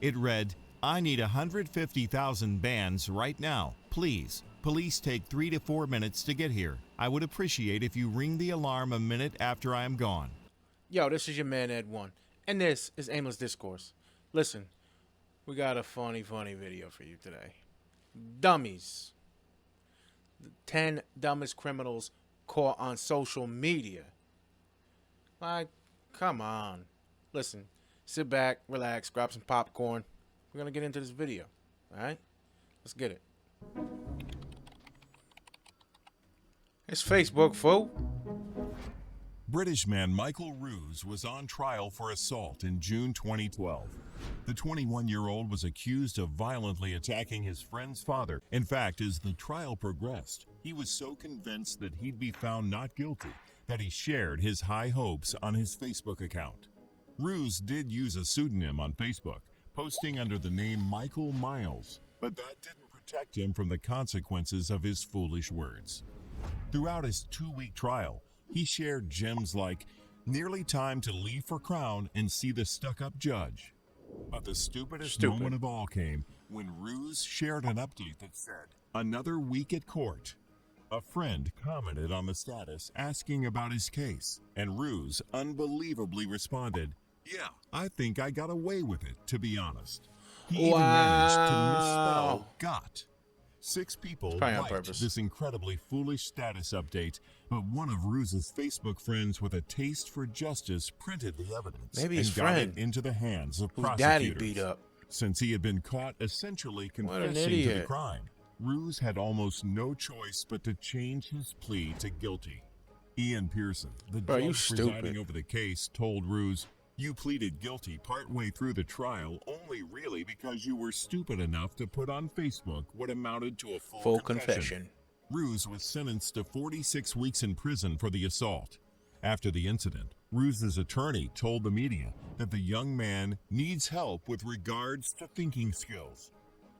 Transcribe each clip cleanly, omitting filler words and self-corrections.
It read, "I need 150,000 bands right now. Please. Police take 3 to 4 minutes to get here. I would appreciate if you ring the alarm a minute after I am gone." Yo, this is your man Ed1, and this is Aimless Discourse. Listen, we got a funny video for you today. Dummies. The 10 dumbest criminals caught on social media. Like, come on. Listen, sit back, relax, grab some popcorn. We're going to get into this video, all right? Let's get it. It's Facebook, fool. British man Michael Ruse was on trial for assault in June 2012. The 21-year-old was accused of violently attacking his friend's father. In fact, as the trial progressed, he was so convinced that he'd be found not guilty that he shared his high hopes on his Facebook account. Ruse did use a pseudonym on Facebook, posting under the name Michael Miles, but that didn't protect him from the consequences of his foolish words. Throughout his 2-week trial, he shared gems like, "Nearly time to leave for Crown and see the stuck-up judge." But the stupidest moment of all came when Ruse shared an update that said, "Another week at court." A friend commented on the status asking about his case, and Ruse unbelievably responded, "Yeah, I think I got away with it, to be honest." He even managed to misspell "got." 6 people liked this incredibly foolish status update, but one of Ruse's Facebook friends with a taste for justice printed the evidence and got it into the hands of prosecutors. Daddy beat up. Since he had been caught essentially confessing to the crime, Ruse had almost no choice but to change his plea to guilty. Ian Pearson, the judge presiding over the case, told Ruse, "You pleaded guilty partway through the trial only really because you were stupid enough to put on Facebook what amounted to a full confession." Ruse was sentenced to 46 weeks in prison for the assault. After the incident, Ruse's attorney told the media that the young man needs help with regards to thinking skills.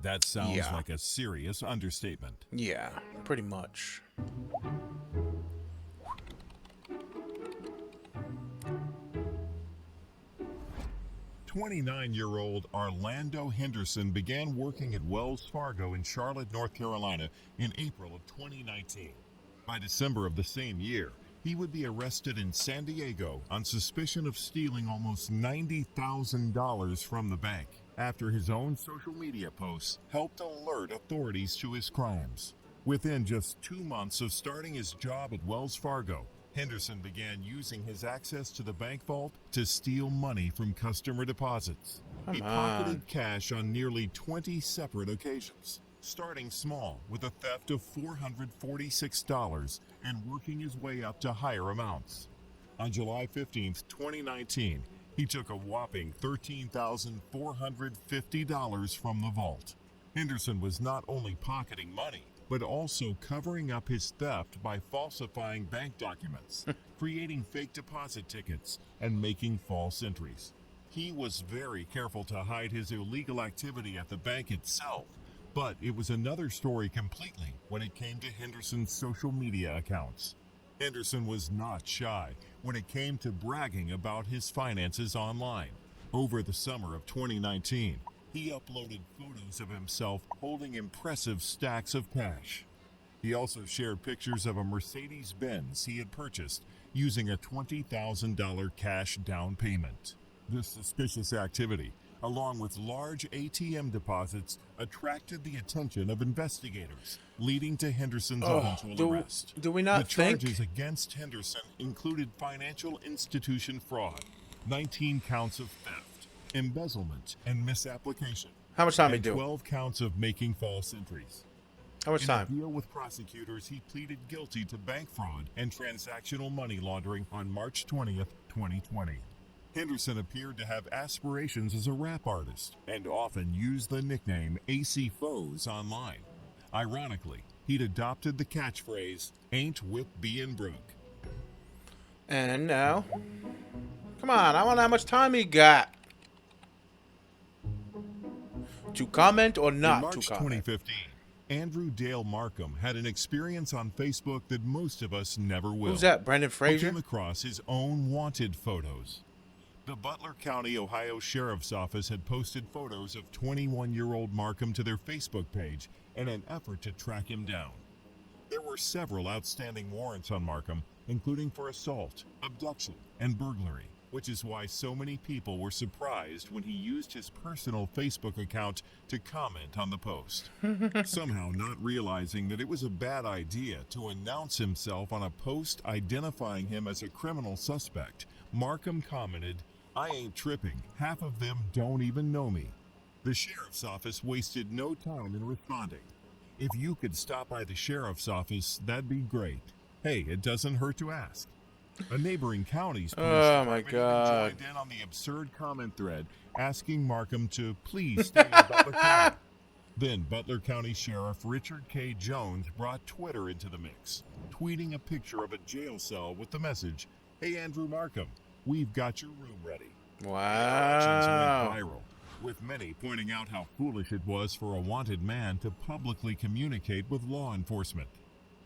That sounds like a serious understatement. Yeah, pretty much. 29-year-old Orlando Henderson began working at Wells Fargo in Charlotte, North Carolina in April of 2019. By December of the same year, he would be arrested in San Diego on suspicion of stealing almost $90,000 from the bank after his own social media posts helped alert authorities to his crimes. Within just 2 months of starting his job at Wells Fargo, Henderson began using his access to the bank vault to steal money from customer deposits. He pocketed cash on nearly 20 separate occasions, starting small with a theft of $446 and working his way up to higher amounts. On July 15, 2019, he took a whopping $13,450 from the vault. Henderson was not only pocketing money, but also covering up his theft by falsifying bank documents, creating fake deposit tickets, and making false entries. He was very careful to hide his illegal activity at the bank itself, but it was another story completely when it came to Henderson's social media accounts. Henderson was not shy when it came to bragging about his finances online. Over the summer of 2019, he uploaded photos of himself holding impressive stacks of cash. He also shared pictures of a Mercedes-Benz he had purchased using a $20,000 cash down payment. This suspicious activity, along with large ATM deposits, attracted the attention of investigators, leading to Henderson's eventual arrest. Do we not The charges against Henderson included financial institution fraud, 19 counts of theft, embezzlement and misapplication. How much time did he do? 12 counts of making false entries. How much time? In a deal with prosecutors, he pleaded guilty to bank fraud and transactional money laundering on March 20th, 2020. Henderson appeared to have aspirations as a rap artist and often used the nickname AC Foes online. Ironically, he'd adopted the catchphrase, "Ain't whip bein' broke." And now, come on, I wonder how much time he got. To comment or not to comment? In March 2015, Andrew Dale Markham had an experience on Facebook that most of us never will. Who's that, Brendan Fraser? He came across his own wanted photos. The Butler County, Ohio Sheriff's Office had posted photos of 21-year-old Markham to their Facebook page in an effort to track him down. There were several outstanding warrants on Markham, including for assault, abduction, and burglary, which is why so many people were surprised when he used his personal Facebook account to comment on the post. Somehow not realizing that it was a bad idea to announce himself on a post identifying him as a criminal suspect, Markham commented, "I ain't tripping. Half of them don't even know me." The sheriff's office wasted no time in responding. If you could stop by the sheriff's office, that'd be great. Hey, it doesn't hurt to ask. A neighboring county's police department even joined in on the absurd comment thread, asking Markham to please stay in Butler County. Then Butler County Sheriff Richard K. Jones brought Twitter into the mix, tweeting a picture of a jail cell with the message, "Hey Andrew Markham, we've got your room ready." Interactions went viral, with many pointing out how foolish it was for a wanted man to publicly communicate with law enforcement.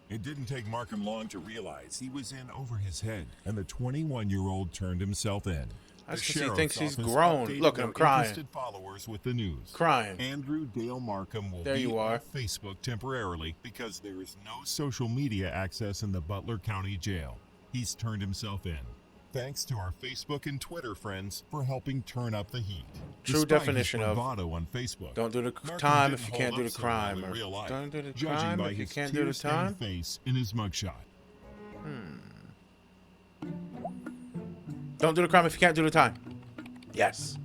It didn't take Markham long to realize he was in over his head, and the 21-year-old turned himself in. That's because he thinks he's grown. Look at him crying. Followers with the news. Crying. Andrew Dale Markham will be off Facebook temporarily because there is no social media access in the Butler County Jail. He's turned himself in. Thanks to our Facebook and Twitter friends for helping turn up the heat. True definition of on Facebook. Don't do the time if you can't do the crime. Or don't do the crime if you can't do the time. Face in his mugshot. Don't do the crime if you can't do the time. Yes.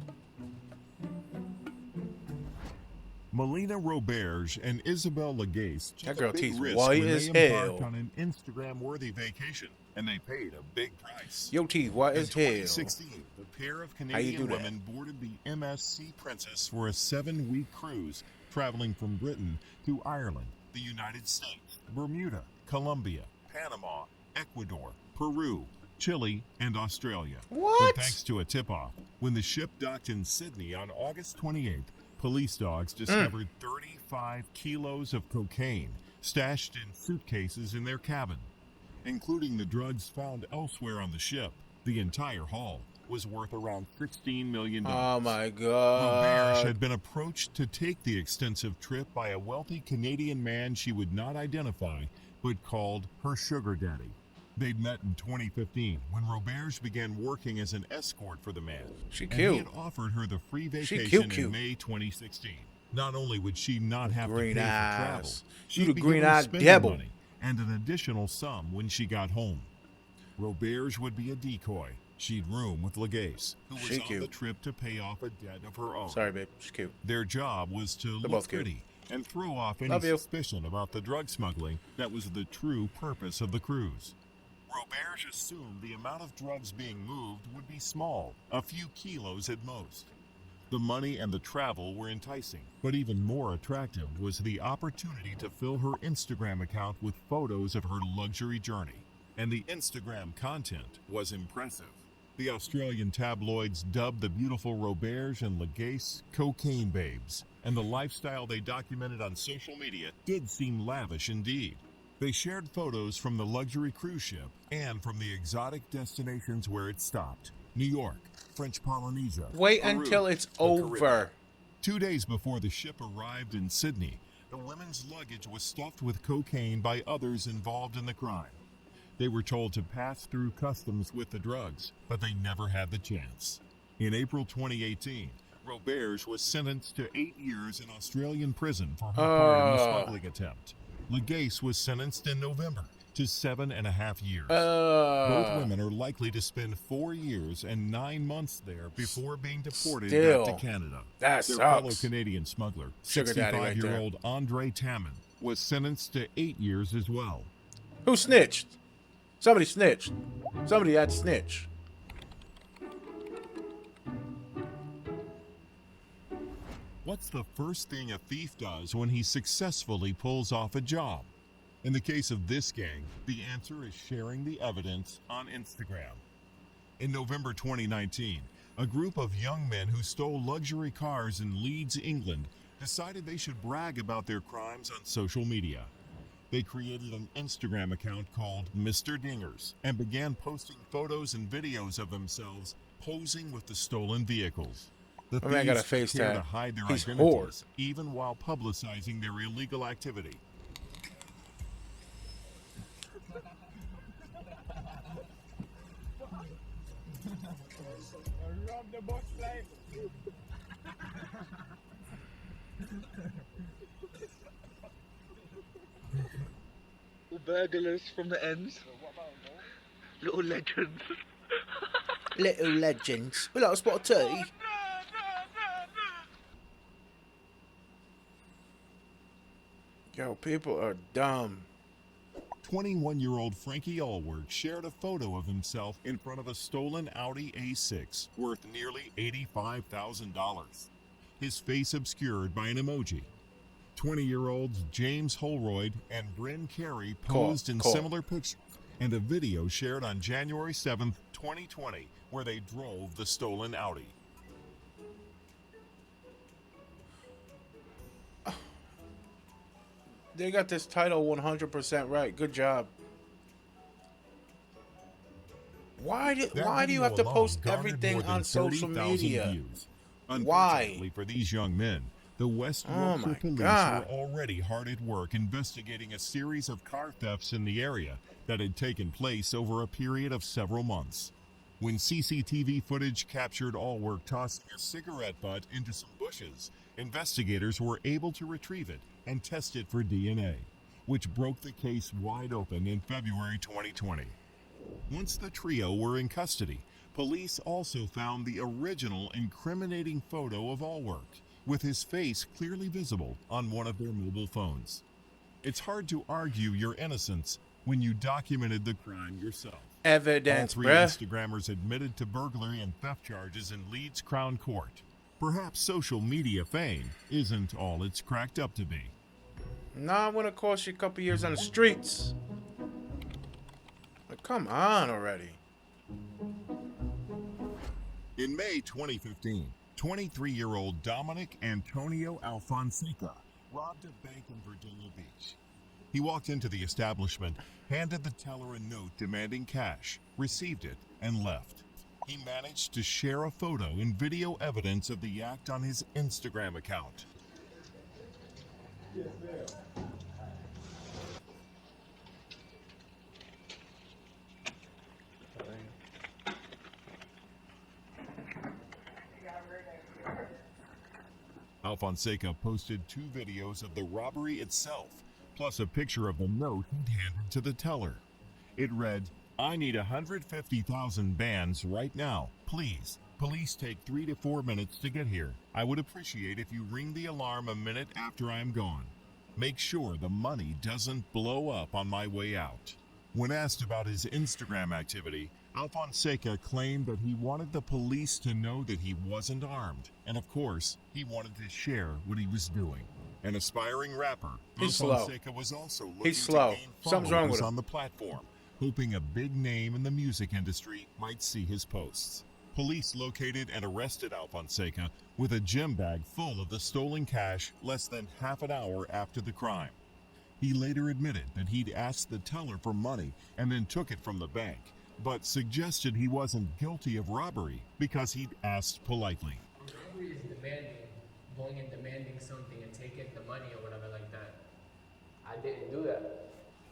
Melina Roberge and Isabel Legace took a big risk white when as they hell. embarked on an Instagram-worthy vacation, and they paid a big price. Your teeth white as hell. In 2016, the pair of Canadian women boarded the MSC Princess for a 7-week cruise, traveling from Britain to Ireland, the United States, Bermuda, Colombia, Panama, Ecuador, Peru, Chile, and Australia. What? But thanks to a tip-off, when the ship docked in Sydney on August 28th, police dogs discovered 35 kilos of cocaine stashed in suitcases in their cabin, including the drugs found elsewhere on the ship. The entire haul was worth around $16 million. Oh my God. Roberge had been approached to take the extensive trip by a wealthy Canadian man she would not identify, but called her sugar daddy. They'd met in 2015 when Roberge began working as an escort for the man. She and cute. he had offered her the free vacation cute. in May 2016. Not only would she not have to pay for eyes. travel, You she'd the be green-eyed given spending devil. money and an additional sum when she got home. Roberge would be a decoy. She'd room with Legace, who was on the trip to pay off a debt of her own. Sorry, babe. She's cute. Their job was to look both cute. pretty and throw off any suspicion about the drug smuggling that was the true purpose of the cruise. Roberge assumed the amount of drugs being moved would be small, a few kilos at most. The money and the travel were enticing, but even more attractive was the opportunity to fill her Instagram account with photos of her luxury journey. And the Instagram content was impressive. The Australian tabloids dubbed the beautiful Roberge and Legace cocaine babes, and the lifestyle they documented on social media did seem lavish indeed. They shared photos from the luxury cruise ship and from the exotic destinations where it stopped. New York, French Polynesia. Wait Peru, until it's the over. Caribbean. 2 days before the ship arrived in Sydney, the women's luggage was stuffed with cocaine by others involved in the crime. They were told to pass through customs with the drugs, but they never had the chance. In April 2018, Roberge was sentenced to 8 years in Australian prison for her part in the smuggling attempt. Legace was sentenced in November to 7.5 years. Both women are likely to spend 4 years and 9 months there before being deported back to Canada. That Their sucks. fellow Canadian smuggler, Sugar daddy right there. 65-year-old Andre Tamman, was sentenced to 8 years as well. Who snitched? Somebody snitched. Somebody had to snitch. What's the first thing a thief does when he successfully pulls off a job? In the case of this gang, the answer is sharing the evidence on Instagram. In November 2019, a group of young men who stole luxury cars in Leeds, England, decided they should brag about their crimes on social media. They created an Instagram account called Mr. Dingers and began posting photos and videos of themselves posing with the stolen vehicles. The My man got a thieves face care tat. to hide their He's identities, whore. even while publicizing their illegal activity. Burglars from the ends. Little legends. Little legends. We like a spot of tea. Yo, people are dumb. 21-year-old Frankie Allwork shared a photo of himself in front of a stolen Audi A6 worth nearly $85,000. His face obscured by an emoji. 20-year-olds James Holroyd and Bryn Carey posed in similar pictures, and a video shared on January 7th, 2020, where they drove the stolen Audi. They got this title 100% right. Good job. Why do you have to post everything on social media? Why? For these young men, the West Yorkshire police were already hard at work investigating a series of car thefts in the area that had taken place over a period of several months. When CCTV footage captured Allwork tossing a cigarette butt into some bushes, investigators were able to retrieve it and test it for DNA, which broke the case wide open in February 2020. Once the trio were in custody, police also found the original incriminating photo of Allwork, with his face clearly visible on one of their mobile phones. It's hard to argue your innocence when you documented the crime yourself. Evidence, All three Instagrammers admitted to burglary and theft charges in Leeds Crown Court. Perhaps social media fame isn't all it's cracked up to be. Nah, I'm gonna cost you a couple years on the streets. Like, come on already. In May 2015, 23-year-old Dominic Antonio Alfonseca robbed a bank in Virginia Beach. He walked into the establishment, handed the teller a note demanding cash, received it, and left. He managed to share a photo and video evidence of the act on his Instagram account. Alfonseca posted 2 videos of the robbery itself, plus a picture of the note he'd handed to the teller. It read, "I need 150,000 bands right now, please. Police take 3 to 4 minutes to get here. I would appreciate if you ring the alarm a minute after I am gone. Make sure the money doesn't blow up on my way out." When asked about his Instagram activity, Alfonseca claimed that he wanted the police to know that he wasn't armed, and of course, he wanted to share what he was doing. An aspiring rapper, Alfonseca was also looking to gain Something's wrong with followers him. on the platform, hoping a big name in the music industry might see his posts. Police located and arrested Alfonseca with a gym bag full of the stolen cash less than half an hour after the crime. He later admitted that he'd asked the teller for money and then took it from the bank, but suggested he wasn't guilty of robbery because he'd asked politely. Robbery is going and demanding something and taking the money or whatever like that. I didn't do that.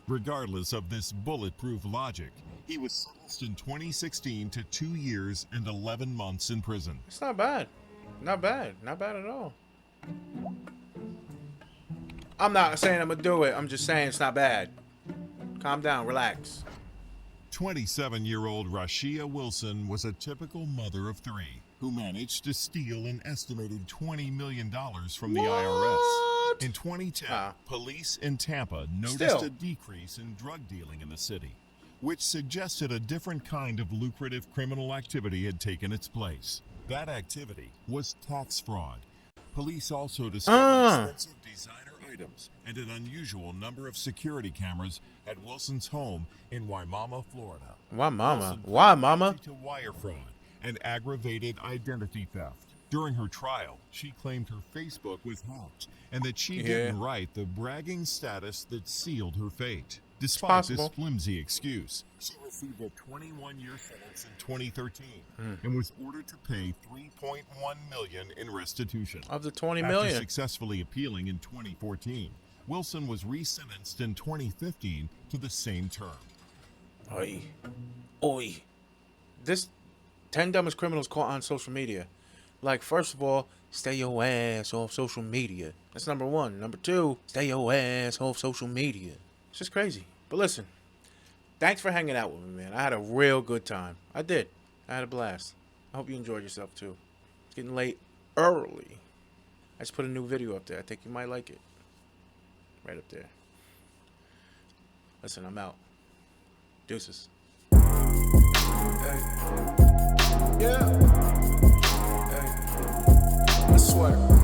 Regardless of this bulletproof logic, he was sentenced in 2016 to 2 years and 11 months in prison. It's not bad. Not bad. Not bad at all. I'm not saying I'm gonna do it. I'm just saying it's not bad. Calm down. Relax. 27-year-old Rashia Wilson was a typical mother of 3 who managed to steal an estimated $20 million from the IRS. In 2010, police in Tampa noticed a decrease in drug dealing in the city, which suggested a different kind of lucrative criminal activity had taken its place. That activity was tax fraud. Police also discovered expensive designer items and an unusual number of security cameras at Wilson's home in Wimauma, Florida. Why, mama? Why, mama? To wire fraud and aggravated identity theft. During her trial, she claimed her Facebook was hacked and that she didn't write the bragging status that sealed her fate. Despite this possible. flimsy excuse, she received a 21-year sentence in 2013 and was ordered to pay $3.1 million in restitution. Of the 20 After million. successfully appealing in 2014, Wilson was resentenced in 2015 to the same term. Oi. Oi. This 10 dumbest criminals caught on social media. Like, first of all, stay your ass off social media. That's number one. Number two, stay your ass off social media. It's just crazy. But listen, thanks for hanging out with me, man. I had a real good time. I did. I had a blast. I hope you enjoyed yourself, too. It's getting late early. I just put a new video up there. I think you might like it. Right up there. Listen, I'm out. Deuces. Hey. Yeah. Hey. I swear.